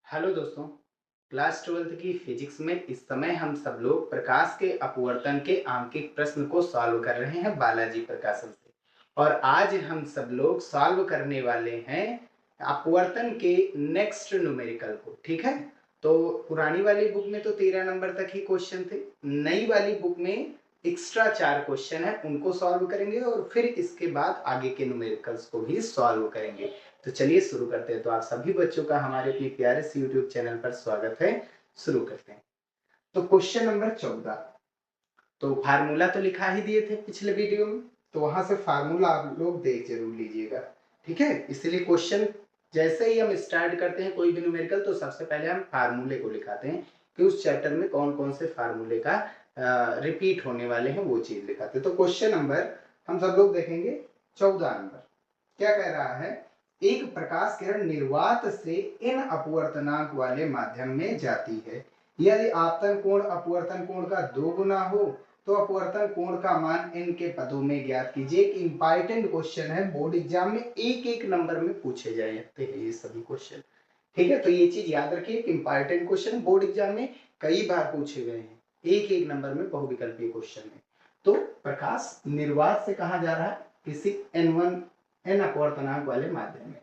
Hello दोस्तों। Class 12th की physics में इस समय हम सब लोग प्रकाश के अपवर्तन के आंकिक प्रश्न को सॉल्व कर रहे हैं बालाजी प्रकाशन से। और आज हम सब लोग सॉल्व करने वाले हैं अपवर्तन के नेक्स्ट न्यूमेरिकल को। ठीक है, तो पुरानी वाली बुक में तो 13 नंबर तक ही क्वेश्चन थे। नई वाली बुक में एक्स्ट्रा 4 क्वेश्चन है, उनको सॉल्व करेंगे और फिर इसके बाद आगे के न्यूमेरिकल्स को भी सॉल्व करेंगे। तो चलिए शुरू करते हैं। तो आप सभी बच्चों का हमारे अपने प्यारे से यूट्यूब चैनल पर स्वागत है। शुरू करते हैं। तो क्वेश्चन नंबर 14, तो फार्मूला तो लिखा ही दिए थे पिछले वीडियो में, तो वहां से फार्मूला आप लोग देख जरूर लीजिएगा। ठीक है, इसलिए क्वेश्चन जैसे ही हम स्टार्ट करते हैं कोई भी न्यूमेरिकल, तो सबसे पहले हम फार्मूले को लिखाते हैं कि उस चैप्टर में कौन कौन से फार्मूले का रिपीट होने वाले हैं, वो चीज लिखाते हैं। तो क्वेश्चन नंबर हम सब लोग देखेंगे 14 नंबर। क्या कह रहा है? एक प्रकाश किरण निर्वात से इन अपवर्तनांक वाले माध्यम में जाती है। यदि आपतन कोण अपवर्तन कोण का 2 गुना हो तो अपवर्तन कोण का मान n के पदों में ज्ञात कीजिए। एक इंपॉर्टेंट क्वेश्चन है, बोर्ड एग्जाम में एक एक नंबर में पूछे जाते हैं ये सभी क्वेश्चन। ठीक है, तो ये चीज याद रखिए, इंपॉर्टेंट क्वेश्चन बोर्ड एग्जाम में कई बार पूछे गए हैं, एक एक नंबर में बहुविकल्पीय क्वेश्चन में। तो प्रकाश निर्वात से कहा जा रहा है किसी n अपवर्तनांक वाले माध्यम में।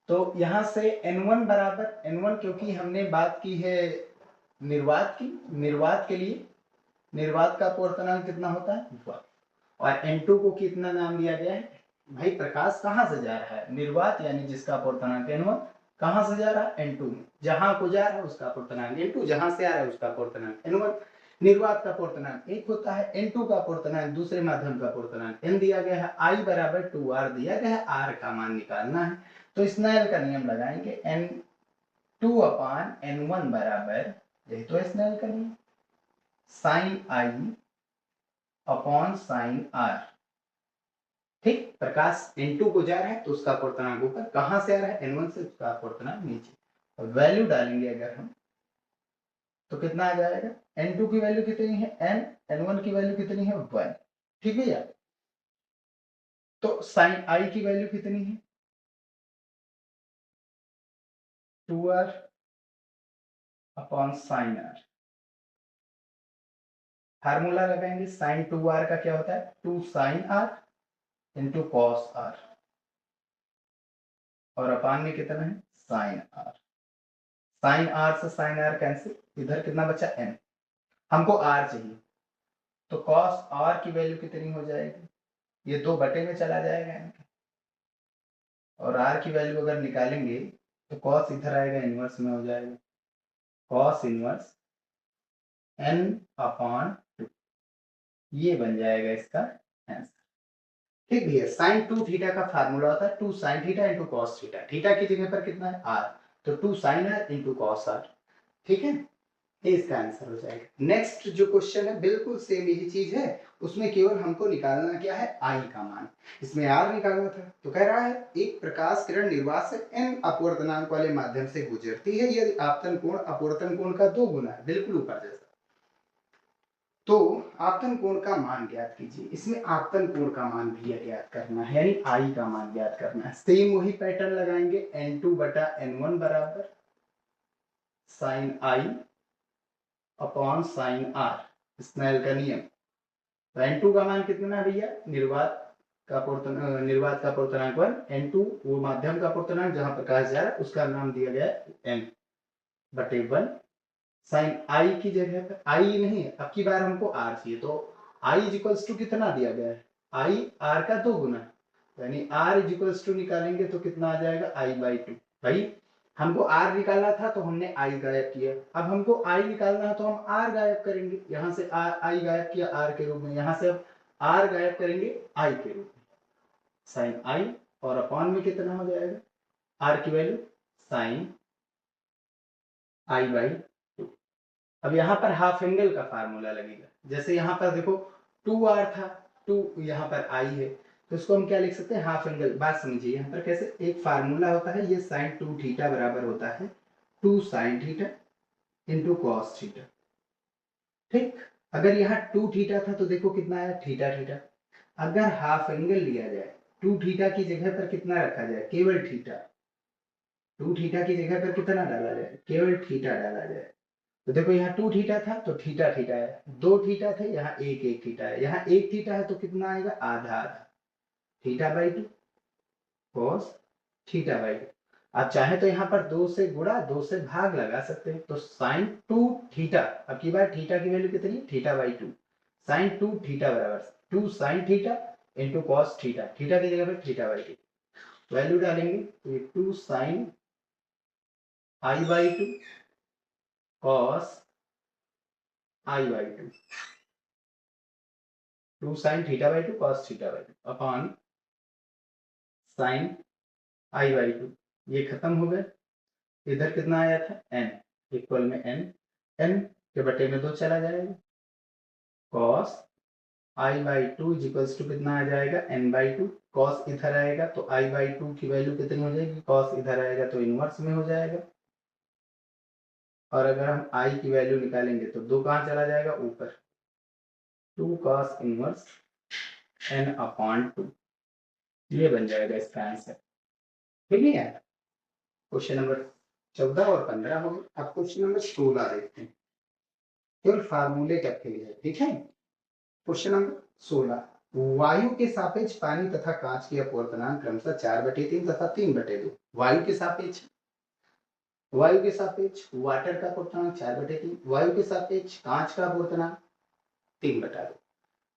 तो यहां से n1 बराबर n1, क्योंकि हमने बात की है निर्वात की, निर्वात के लिए निर्वात का अपवर्तनांक कितना होता है 1। और n2 को कितना नाम दिया गया है? भाई प्रकाश कहां से जा रहा है? निर्वात यानी जिसका अपवर्तनांक n1, कहां से जा रहा है? n2 में। जहां को जा रहा है उसका अपवर्तनांक n2, जहां से आ रहा है उसका अपवर्तनांक n1। निर्वात का अपवर्तनांक 1 होता है, n2 का अपवर्तनांक दूसरे माध्यम का अपवर्तनांक n दिया गया है, I बराबर 2r दिया गया है, r का मान निकालना है। तो स्नेल का नियम लगाएंगे, n2 अपान n1 बराबर, यही तो स्नेल का नियम, sine I upon sine r। ठीक, प्रकाश n2 को जा रहा है तो उसका अपवर्तनांक ऊपर, कहां से आ रहा है? n1 से, उसका अपवर्तनांक नीचे। और वैल्यू डालेंगे अगर हम, तो कितना आ जाएगा? n2 की वैल्यू कितनी है n, n1 की वैल्यू कितनी है 1। ठीक है यार, तो साइन I की वैल्यू कितनी है 2r upon sine r। Formula लगाएंगे, साइन 2r का क्या होता है 2 sine r into cos r, और अपान में कितना है साइन r। साइन r से साइन r कैंसिल, इधर कितना बचा n, हमको r चाहिए, तो कॉस r की वैल्यू कितनी हो जाएगी? ये 2 बटे में चला जाएगा n, और r की वैल्यू अगर निकालेंगे तो कॉस इधर आएगा, इनवर्स में हो जाएगा, कॉस इनवर्स n अपॉन 2, ये बन जाएगा इसका आंसर। ठीक भैया, साइन 2 थीटा का फार्मूला होता है 2 sine theta into cos theta. Theta की जगह पर कितना है r, तो 2 sine r into cos r। ठीक है, ये इसका आंसर हो जाएगा। नेक्स्ट जो क्वेश्चन है बिल्कुल सेम यही चीज है, उसमें केवल हमको निकालना क्या है I का मान, इसमें R निकालना था। तो कह रहा है एक प्रकाश किरण निर्वात से n अपवर्तनांक वाले माध्यम से गुजरती है यदि आपतन कोण अपवर्तन कोण का 2 गुना है, बिल्कुल ऊपर जैसा। तो आपतन कोण का मान ज्ञात कीजिए। इसमें आपतन कोण का मान भी ज्ञात करना है, यानी I का मान ज्ञात करना है। सेम वही पैटर्न लगाएंगे, n2 बटा n1 बराबर sine I upon sine r, Snell का नियम। तो n2 का मान कितना है भैया? निर्वात का अपवर्तनांक 1, n2 वो माध्यम का अपवर्तनांक जहां प्रकाश जा रहा है उसका नाम दिया गया है n बटे 1। साइन I की जगह पर I नहीं है, अब की बार हमको r चाहिए, तो I इक्वल्स टू कितना दिया गया है? I r का 2 गुना, यानी r इक्वल्स टू निकालेंगे तो कितना आ जाएगा I/2। भाई हमको r निकालना था तो हमने I गायब किया, अब हमको I निकालना है तो हम r गायब करेंगे, यहां से I गायब किया r के रूप में, यहां से अब r गायब करेंगे I के रूप में, साइन I, और अपॉन में कितना हो जाएगा r की वैल्यू साइन I/2। अब यहाँ पर हाफ एंगल का फार्मूला लगेगा, जैसे यहाँ पर देखो 2r था, 2 यहाँ पर I है, तो इसको हम क्या लिख सकते हैं हाफ एंगल। बात समझिए, यहाँ पर कैसे एक फार्मूला होता है, ये साइन 2 थीटा बराबर होता है 2 sine theta into cos theta. ठीक, अगर यहाँ 2 थीटा था तो देखो कितना आया थीटा थीटा। अगर हाफ एंगल लिया जाए 2 थीटा की जगह पर कितना रखा जाए? केवल थीटा, 2 थीटा की जगह पर कितना डाला जाए, केवल थीटा डाला जाए। तो देखो यहाँ 2 थीटा था तो थीटा थीटा है, 2 थीटा थे यहाँ एक थीटा है, यहाँ 1 थीटा है तो कितना आएगा, आधा आधा, theta by 2 cos theta by 2। आप चाहे तो यहाँ पर 2 से गुणा 2 से भाग लगा सकते हैं, तो साइन 2 थीटा, अब की बार थीटा की वैल्यू कितनी, थीटा बाई 2, साइन 2 थीटा बराबर 2 sine theta into cos theta, theta की जगह पर थीटा बाई 2 वैल्यू डालेंगे तो ये 2 sine I by 2 cos I by 2, 2 sine theta by 2 cos theta by 2 sine साइन आई बाई 2, ये खत्म हो गए। इधर कितना आया था, n इक्वल में n, n के बटे में 2 चला जाएगा, cos I by 2 equals to कितना आ जाएगा, n बाई 2, cos इधर आएगा तो i बाई 2 की वैल्यू कितनी हो जाएगी, cos इधर आएगा तो इनवर्स में हो जाएगा, और अगर हम i की वैल्यू निकालेंगे तो 2 कहाँ चला जाएगा, ऊपर, 2 cos इनवर्स n अपॉन 2, ये बन जाएगा इसका आंसर। ठीक है, क्वेश्चन नंबर 14 और 15 हो गए। अब क्वेश्चन नंबर 16 देखते हैं, केवल फार्मूले का खेल है। ठीक है, क्वेश्चन नंबर 16, वायु के सापेक्ष पानी तथा कांच की अपवर्तनांक क्रमशः 4/3 तथा 3/2, वायु के सापेक्ष, वायु के सापेक्ष वाटर का अपवर्तनांक 4/3, वायु के सापेक्ष कांच का अपवर्तनांक 3/2,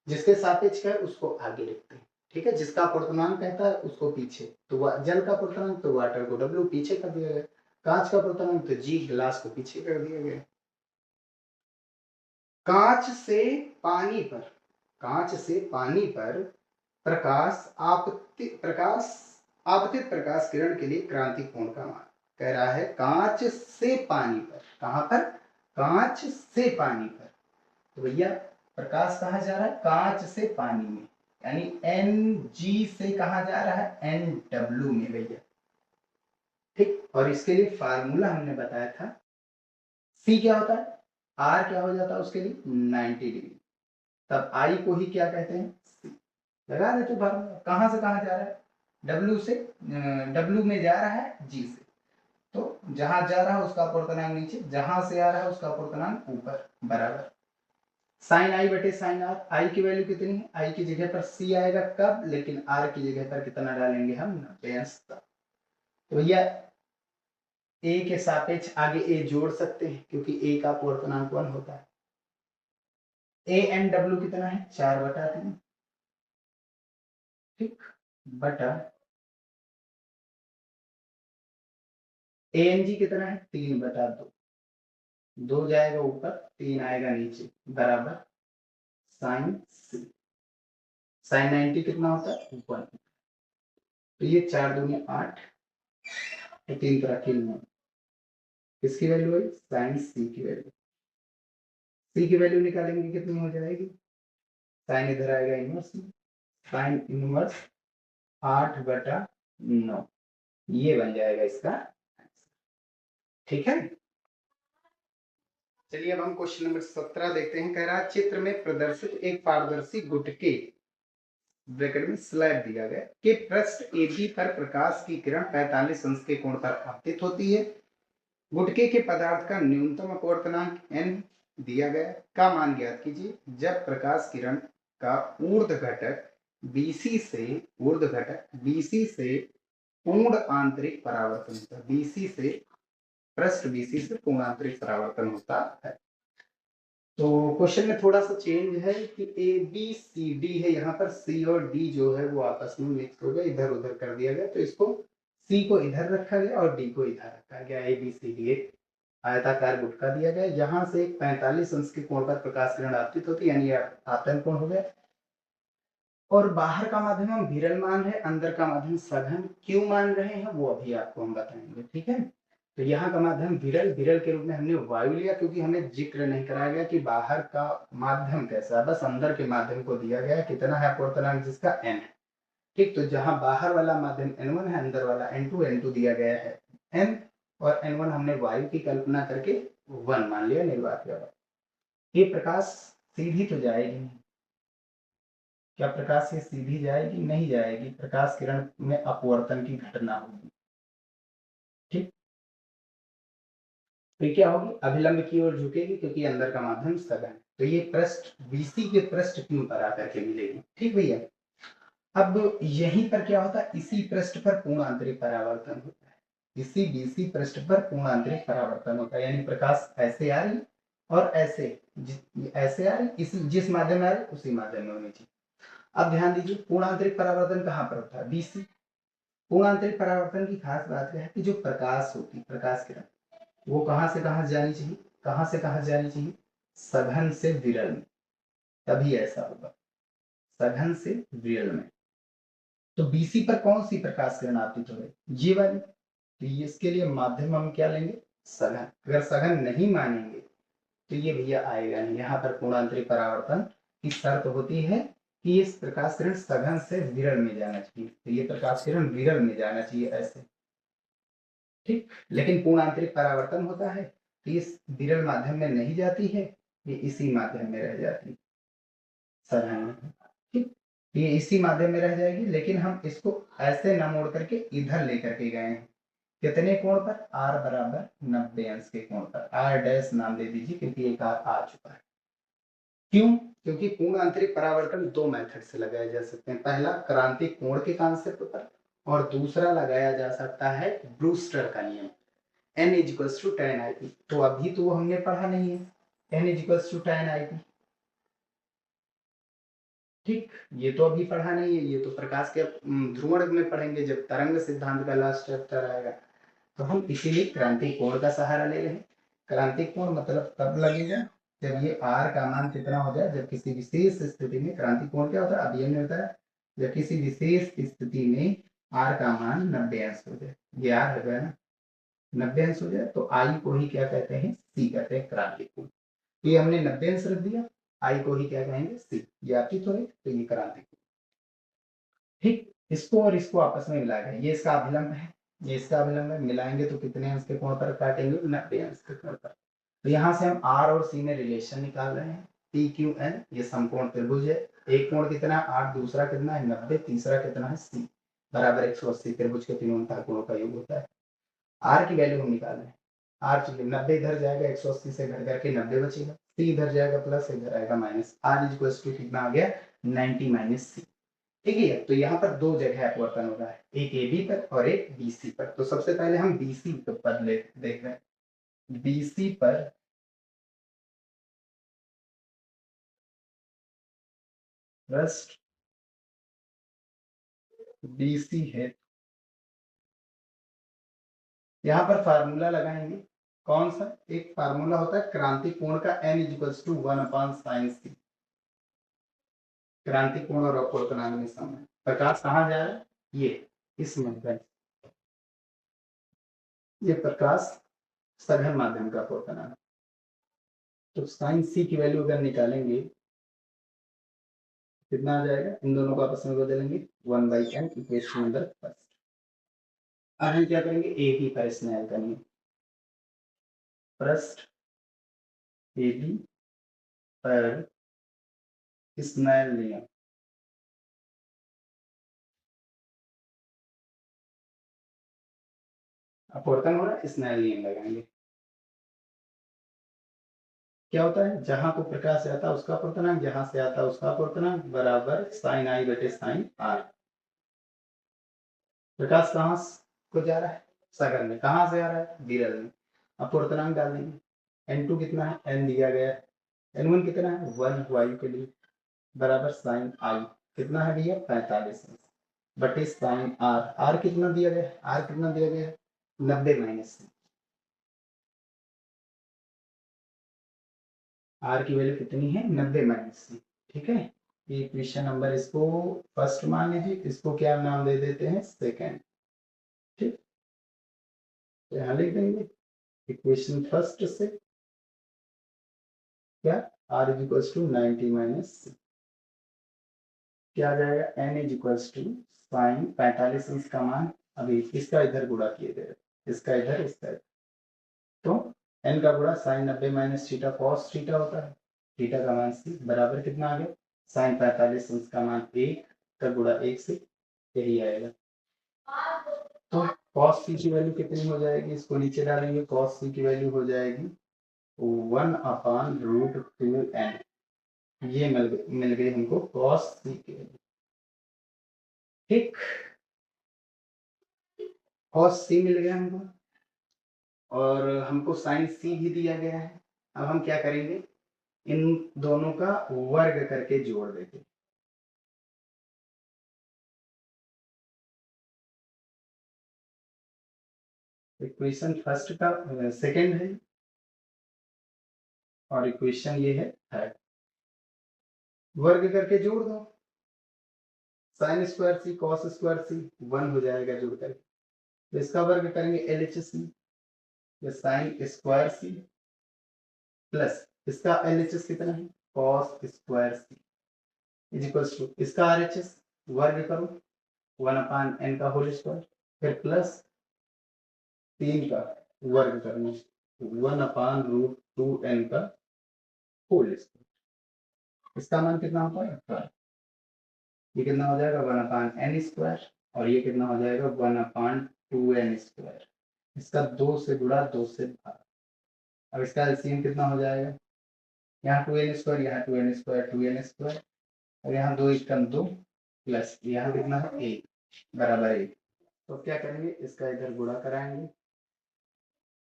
जिसके सापेक्ष है उसको आगे लिखते हैं। ठीक है, जिसका अपवर्तनांक कहता है उसको पीछे, तो जल का अपवर्तनांक तो वाटर को W पीछे कर दिया गया, कांच का अपवर्तनांक तो G ग्लास को पीछे कर दिया गया। कांच से पानी पर, कांच से पानी पर प्रकाश आपतित प्रकाश किरण के लिए क्रांतिक कोण का मान, कह रहा है कांच से पानी पर, कहां पर, कांच से पानी पर, तो भैया प्रकाश कहाँ जा रहा है, कांच से पानी में, यानी Ng से कहा जा रहा है, Nw में भैया। ठीक, और इसके लिए फार्मूला हमने बताया था, C क्या होता है, R क्या हो जाता है उसके लिए 90 डिग्री, तब I को ही क्या कहते हैं, C, लगा देते फार्मूला, कहां से कहां जा रहा है, W से, W में जा रहा है G से, तो जहां जा रहा है उसका अपवर्तनांक नीचे, जहां से आ रहा है उसका अपवर्तनांक ऊपर, बराबर साइन आई बटे साइन आर, आई की वैल्यू कितनी है, आई की जगह पर सी आएगा कब, लेकिन आर की जगह पर कितना डालेंगे हम, 90। तो भैया ए के सापेक्ष आगे ए जोड़ सकते हैं क्योंकि ए का अपवर्तनांक 1 होता है, ए एन डब्ल्यू कितना है, 4/3, ठीक, बटा ए एन जी कितना है, 3/2, 2 जाएगा ऊपर 3 आएगा नीचे, बराबर साइन सी, साइन 90 कितना होता है, 1, तो ये 4 दूनी 8, तो 3 तरह की 9, किसकी वैल्यू आई, साइन सी की वैल्यू, सी की वैल्यू निकालेंगे कितनी हो जाएगी, साइन इधर आएगा इनवर्स में, साइन इनवर्स 8/9, ये बन जाएगा इसका आंसर। ठीक है, चलिए अब हम क्वेश्चन नंबर 17 देखते हैं। कह रहा है चित्र में प्रदर्शित एक पारदर्शी गुटके, ब्रैकेट में स्लैब दिया गया, कि पृष्ठ AB पर प्रकाश की किरण 45 अंश के कोण पर आपतित होती है, गुटके के पदार्थ का न्यूनतम अपवर्तनांक n दिया गया, का मान ज्ञात कीजिए जब प्रकाश किरण का ऊर्ध्व घटक BC से पूर्ण आंतरिक परावर्तन होता है, BC से पृष्ठ BC से पूर्ण आंतरिक परावर्तन होता है। तो क्वेश्चन में थोड़ा सा चेंज है कि ABCD है, यहाँ पर C और D जो है वो आपस में मिक्स हो गया, इधर उधर कर दिया गया, तो इसको C को इधर रखा गया और D को इधर रखा गया। ABCD एक आयताकार गुटका दिया गया, यहाँ से 45 अंश के कोण पर प्रकाश किरण आपतित होती है, यानी आपतन कोण हो गया, और बाहर का माध्यम हम विरल मान रहे, अंदर का माध्यम सघन क्यों मान रहे हैं वो अभी आपको हम बताएंगे। ठीक है, तो यहाँ का माध्यम विरल, विरल के रूप में हमने वायु लिया क्योंकि हमें जिक्र नहीं कराया गया कि बाहर का माध्यम कैसा है, बस अंदर के माध्यम को दिया गया कितना है अपवर्तनांक, जिसका n है। ठीक, तो जहां बाहर वाला माध्यम n1 है, अंदर वाला n2 दिया गया है n, और n1 हमने वायु की कल्पना करके 1 मान लिया, निर्वात व्यवहार। ये प्रकाश सीधी तो जाएगी नहीं, क्या प्रकाश से सीधी जाएगी, नहीं जाएगी, प्रकाश किरण में अपवर्तन की घटना होगी। ठीक, तो क्या होगी, अभिलंब की ओर झुकेगी क्योंकि अंदर का माध्यम सघन है। तो ये पृष्ठ बीसी के पृष्ठ क्यों पर आकर के मिलेगी। ठीक भैया। अब यहीं पर क्या होता है, इसी पृष्ठ पर पूर्ण आंतरिक परावर्तन होता है। इसी बीसी पृष्ठ पर पूर्ण आंतरिक परावर्तन होता है, यानी प्रकाश ऐसे आ रही और ऐसे ऐसे आ रही, इसी जिस माध्यम में आ रही उसी माध्यम में होनी चाहिए। अब ध्यान दीजिए, पूर्ण आंतरिक परावर्तन कहाँ पर होता है, बीसी। पूर्ण आंतरिक परावर्तन की खास बात यह है कि जो प्रकाश होती है, प्रकाश किरण, वो कहां से कहां जानी चाहिए, कहां से कहां जानी चाहिए, सघन से विरल में, तभी ऐसा होगा, सघन से विरल में। तो बीसी पर कौन सी प्रकाश किरण आपतित हो रही, ये वाली। तो ये इसके लिए माध्यम हम क्या लेंगे, सघन। अगर सघन नहीं मानेंगे तो ये भैया आएगा नहीं। यहाँ पर पूर्णांतरिक परावर्तन की शर्त होती है कि इस प्रकाश किरण सघन से विरल में जाना चाहिए। तो ये प्रकाश किरण विरल में जाना चाहिए ऐसे, ठीक। लेकिन पूर्ण आंतरिक परावर्तन होता है तो इस विरल माध्यम में नहीं जाती है, ये इसी माध्यम में रह जाती है, सघन में, ठीक। ये इसी माध्यम में रह जाएगी, लेकिन हम इसको ऐसे न मोड़ करके इधर लेकर के गए हैं। कितने कोण पर, आर बराबर 90 अंश के कोण पर। आर डैश नाम दे दीजिए क्योंकि एक आर आ चुका है। क्यों, क्योंकि पूर्ण आंतरिक परावर्तन दो मेथड से लगाए जा सकते हैं। पहला क्रांति कोण के कॉन्सेप्ट पर, और दूसरा लगाया जा सकता है ब्रूस्टर का नियम, n equals to tan IP। तो अभी तो हमने पढ़ा नहीं है, n equals to tan IP, ठीक। ये तो अभी पढ़ा नहीं है, ये तो प्रकाश के ध्रुवण में पढ़ेंगे जब तरंग सिद्धांत का लास्ट चैप्टर आएगा। तो हम इसीलिए क्रांति कोण का सहारा ले रहे हैं। क्रांति कोण मतलब तब लगेगा जब ये r का मान कितना हो जाए, जब किसी विशेष स्थिति में, क्रांति कोण क्या होता है, अभियन होता है, जब किसी विशेष स्थिति में r का मान 90 अंश हो जाए, ये r हो गया ना, 90 अंश हो जाए, तो आई को ही क्या कहते हैं, सी कहते हैं, क्रांति कोण। ये हमने 90 अंश रख दिया, आई को ही क्या कहेंगे, सी। ये आपकी तो है, तो ये क्रांति कोण, ठीक। इसको और इसको आपस में मिला गया, ये इसका अभिलंब है, ये इसका अभिलंब है, मिलाएंगे तो कितने अंश के कोण पर काटेंगे, 90 अंश के कोण पर। तो यहाँ से हम आर और सी में रिलेशन निकाल रहे हैं, पी क्यू एन, ये समकोण त्रिभुज है। एक कोण कितना है 8, दूसरा कितना है 90, तीसरा कितना है सी, बराबर 180। त्रिभुज के तीनों कोणों का योग होता है। आर की वैल्यू हम निकाल रहे हैं, आर चलिए 90 इधर जाएगा, 180 से घट करके 90 बचेगा, सी इधर जाएगा प्लस, इधर आएगा माइनस, आर इज टू कितना आ गया, 90 माइनस सी। ठीक है, तो यहाँ पर दो जगह अपवर्तन हो रहा है, एक ए बी पर और एक बी सी पर। तो सबसे पहले हम बी सी पर देख रहे हैं, बी सी पर पृष्ठ बी सी है, यहाँ पर फार्मूला लगाएंगे। कौन सा, एक फार्मूला होता है क्रांति कोण का, n equals to 1/sin c। क्रांति कोण और अपवर्तनांक में समय, प्रकाश कहाँ जा रहा है, ये इसमें, ये प्रकाश सघन माध्यम का अपवर्तनांक। तो साइन सी की वैल्यू अगर निकालेंगे कितना आ जाएगा, इन दोनों को आपस में बदलेंगे, 1/n इक्वेशन नंबर फर्स्ट। अब हम क्या करेंगे, ए बी पर स्नेल करेंगे, पृष्ठ ए बी पर स्नेल नियम, अपवर्तन हो रहा है, स्नेल नियम लगाएंगे। क्या होता है, जहां को प्रकाश से आता है उसका अपवर्तनांक, जहां से आता है उसका अपवर्तनांक, बराबर साइन आई बटे साइन आर। प्रकाश कहाँ को जा रहा है, सघन में, कहाँ से आ रहा है, विरल में। अपवर्तनांक डाल देंगे, n2 कितना है, n दिया गया है, n1 कितना है 1 वायु के लिए, बराबर साइन आई कितना है भैया 45 बटे साइन आर, आर कितना दिया गया है, आर कितना दिया गया है 90 माइनस, आर की वैल्यू कितनी है 90 माइनस, ठीक है। ये इक्वेशन नंबर इसको फर्स्ट मान लीजिए, इसको क्या नाम दे देते हैं, सेकेंड, ठीक। तो यहाँ लिख देंगे इक्वेशन फर्स्ट से क्या, R is equals to 90 minus, क्या आ जाएगा, N is equals to sine 45 इसका मान, अभी इसका इधर गुणा किए दे रहे, इसका इधर, इसका इधर, तो एन का गुणा sine 90 minus theta cos theta होता है, थीटा का मान सी, बराबर कितना आ गया, साइन 45 इसका मान 1 का गुणा 1 से, यही आएगा। तो cos c की वैल्यू कितनी हो जाएगी, इसको नीचे डालेंगे, cos c की वैल्यू हो जाएगी 1/√2n। ये मिल गई हमको cos c की वैल्यू। ठीक, cos c मिल गया हमको और हमको sin c भी दिया गया है। अब हम क्या करेंगे, इन दोनों का वर्ग करके जोड़ देते हैं। इक्वेशन फर्स्ट का सेकंड है और इक्वेशन ये है थर्ड। वर्ग करके जोड़ दो, साइन स्क्वायर सी कॉस स्क्वायर सी 1 हो जाएगा जोड़ करके। तो इसका वर्ग करेंगे LHS में, तो साइन स्क्वायर सी प्लस इसका LHS कितना है cos square C is equals to इसका RHS वर्ग करो 1/n का होल स्क्वायर, फिर प्लस 3 का वर्ग करना 1/√2n का होल स्क्वायर। इसका मान कितना होता है, ये कितना हो जाएगा 1/n स्क्वायर और ये कितना हो जाएगा 1/2n स्क्वायर। इसका 2 से गुणा 2 से भाग। अब इसका एलसीएम कितना हो जाएगा, यहाँ 2n स्क्वायर, यहाँ 2n स्क्वायर 2n स्क्वायर और यहाँ 2 एकम 2 प्लस यहाँ कितना है 1 बराबर 1। तो क्या करेंगे, इसका इधर गुणा कराएंगे,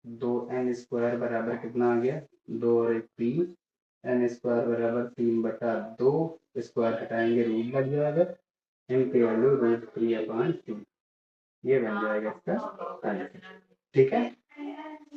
2n स्क्वायर बराबर कितना आ गया 2 और 1 3, n स्क्वायर बराबर 3/2, स्क्वायर हटाएंगे रूट लग जाएगा, n की वैल्यू √3/2, ये बन जाएगा इसका आंसर। ठीक है।